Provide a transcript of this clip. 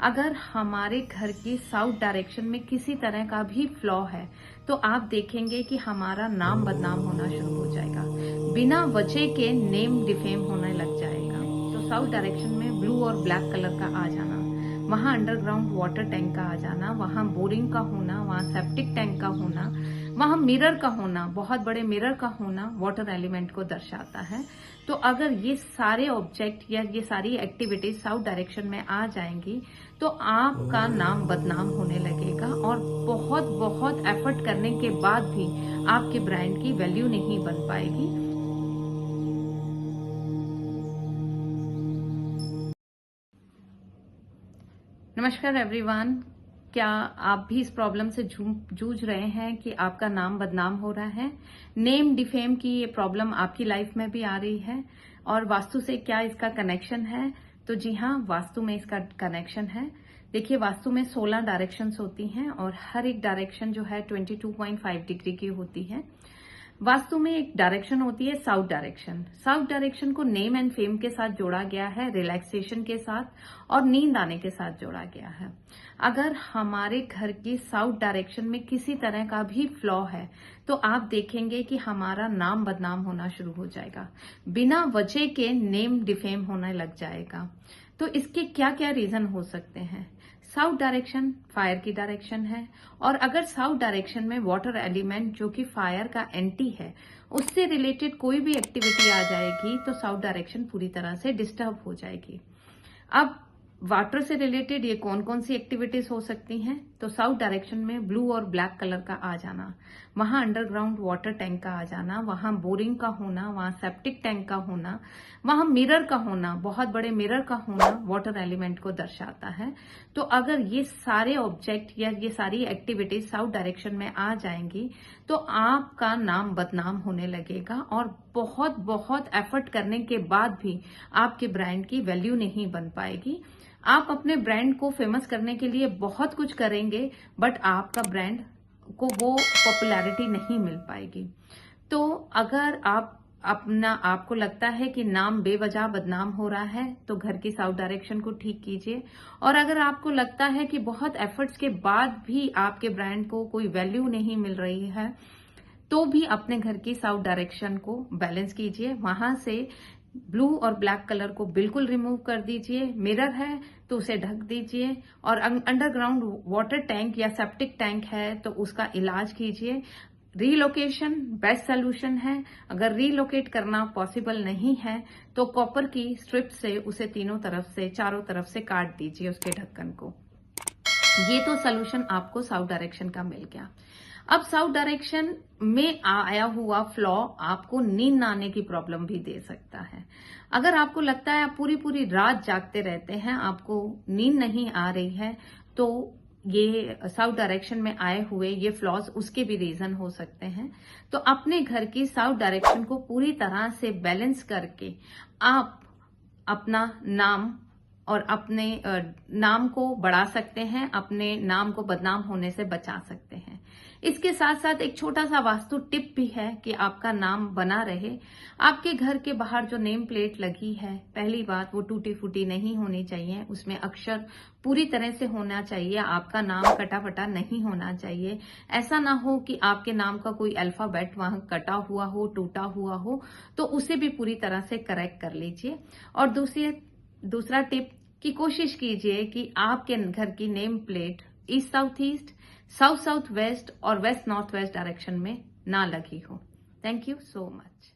अगर हमारे घर की साउथ डायरेक्शन में किसी तरह का भी फ्लॉ है तो आप देखेंगे कि हमारा नाम बदनाम होना शुरू हो जाएगा। बिना वजह के नेम डिफेम होने लग जाएगा। तो साउथ डायरेक्शन में ब्लू और ब्लैक कलर का आ जाना, वहां अंडरग्राउंड वाटर टैंक का आ जाना, वहां बोरिंग का होना, वहां सेप्टिक टैंक का होना, वहां मिरर का होना, बहुत बड़े मिरर का होना वाटर एलिमेंट को दर्शाता है। तो अगर ये सारे ऑब्जेक्ट या ये सारी एक्टिविटीज साउथ डायरेक्शन में आ जाएंगी तो आपका नाम बदनाम होने लगेगा और बहुत बहुत एफर्ट करने के बाद भी आपके ब्रांड की वैल्यू नहीं बन पाएगी। नमस्कार एवरीवन, क्या आप भी इस प्रॉब्लम से जूझ रहे हैं कि आपका नाम बदनाम हो रहा है? नेम डिफेम की ये प्रॉब्लम आपकी लाइफ में भी आ रही है और वास्तु से क्या इसका कनेक्शन है? तो जी हाँ, वास्तु में इसका कनेक्शन है। देखिए, वास्तु में 16 डायरेक्शंस होती हैं और हर एक डायरेक्शन जो है 22.5 डिग्री की होती है। वास्तु में एक डायरेक्शन होती है साउथ डायरेक्शन। साउथ डायरेक्शन को नेम एंड फेम के साथ जोड़ा गया है, रिलैक्सेशन के साथ और नींद आने के साथ जोड़ा गया है। अगर हमारे घर की साउथ डायरेक्शन में किसी तरह का भी फ्लॉ है तो आप देखेंगे कि हमारा नाम बदनाम होना शुरू हो जाएगा। बिना वजह के नेम डिफेम होने लग जाएगा। तो इसके क्या क्या रीजन हो सकते हैं? साउथ डायरेक्शन फायर की डायरेक्शन है और अगर साउथ डायरेक्शन में वाटर एलिमेंट जो कि फायर का एंटी है उससे रिलेटेड कोई भी एक्टिविटी आ जाएगी तो साउथ डायरेक्शन पूरी तरह से डिस्टर्ब हो जाएगी। अब वाटर से रिलेटेड ये कौन कौन सी एक्टिविटीज हो सकती हैं? तो साउथ डायरेक्शन में ब्लू और ब्लैक कलर का आ जाना, वहां अंडरग्राउंड वाटर टैंक का आ जाना, वहां बोरिंग का होना, वहां सेप्टिक टैंक का होना, वहां मिरर का होना, बहुत बड़े मिरर का होना वाटर एलिमेंट को दर्शाता है। तो अगर ये सारे ऑब्जेक्ट या ये सारी एक्टिविटीज साउथ डायरेक्शन में आ जाएंगी तो आपका नाम बदनाम होने लगेगा और बहुत बहुत एफर्ट करने के बाद भी आपके ब्रांड की वैल्यू नहीं बन पाएगी। आप अपने ब्रांड को फेमस करने के लिए बहुत कुछ करेंगे बट आपका ब्रांड को वो पॉपुलैरिटी नहीं मिल पाएगी। तो अगर आपको लगता है कि नाम बेवजह बदनाम हो रहा है तो घर की साउथ डायरेक्शन को ठीक कीजिए। और अगर आपको लगता है कि बहुत एफर्ट्स के बाद भी आपके ब्रांड को कोई वैल्यू नहीं मिल रही है तो भी अपने घर की साउथ डायरेक्शन को बैलेंस कीजिए। वहां से ब्लू और ब्लैक कलर को बिल्कुल रिमूव कर दीजिए। मिरर है तो उसे ढक दीजिए और अंडरग्राउंड वाटर टैंक या सेप्टिक टैंक है तो उसका इलाज कीजिए। रीलोकेशन बेस्ट सोल्यूशन है। अगर रीलोकेट करना पॉसिबल नहीं है तो कॉपर की स्ट्रिप से उसे चारों तरफ से काट दीजिए उसके ढक्कन को। ये तो सोल्यूशन आपको साउथ डायरेक्शन का मिल गया। अब साउथ डायरेक्शन में आया हुआ फ्लॉ आपको नींद न आने की प्रॉब्लम भी दे सकता है। अगर आपको लगता है आप पूरी पूरी रात जागते रहते हैं, आपको नींद नहीं आ रही है, तो ये साउथ डायरेक्शन में आए हुए ये फ्लॉज उसके भी रीजन हो सकते हैं। तो अपने घर की साउथ डायरेक्शन को पूरी तरह से बैलेंस करके आप अपना नाम और अपने नाम को बढ़ा सकते हैं, अपने नाम को बदनाम होने से बचा सकते हैं। इसके साथ साथ एक छोटा सा वास्तु टिप भी है कि आपका नाम बना रहे। आपके घर के बाहर जो नेम प्लेट लगी है, पहली बात वो टूटी फूटी नहीं होनी चाहिए, उसमें अक्षर पूरी तरह से होना चाहिए, आपका नाम कटा फटा नहीं होना चाहिए। ऐसा ना हो कि आपके नाम का कोई अल्फाबेट वहां कटा हुआ हो, टूटा हुआ हो, तो उसे भी पूरी तरह से करेक्ट कर लीजिए। और दूसरा टिप की कोशिश कीजिए कि आपके घर की name plate east south east, south south west और वेस्ट नॉर्थ वेस्ट डायरेक्शन में ना लगी हो। Thank you so much.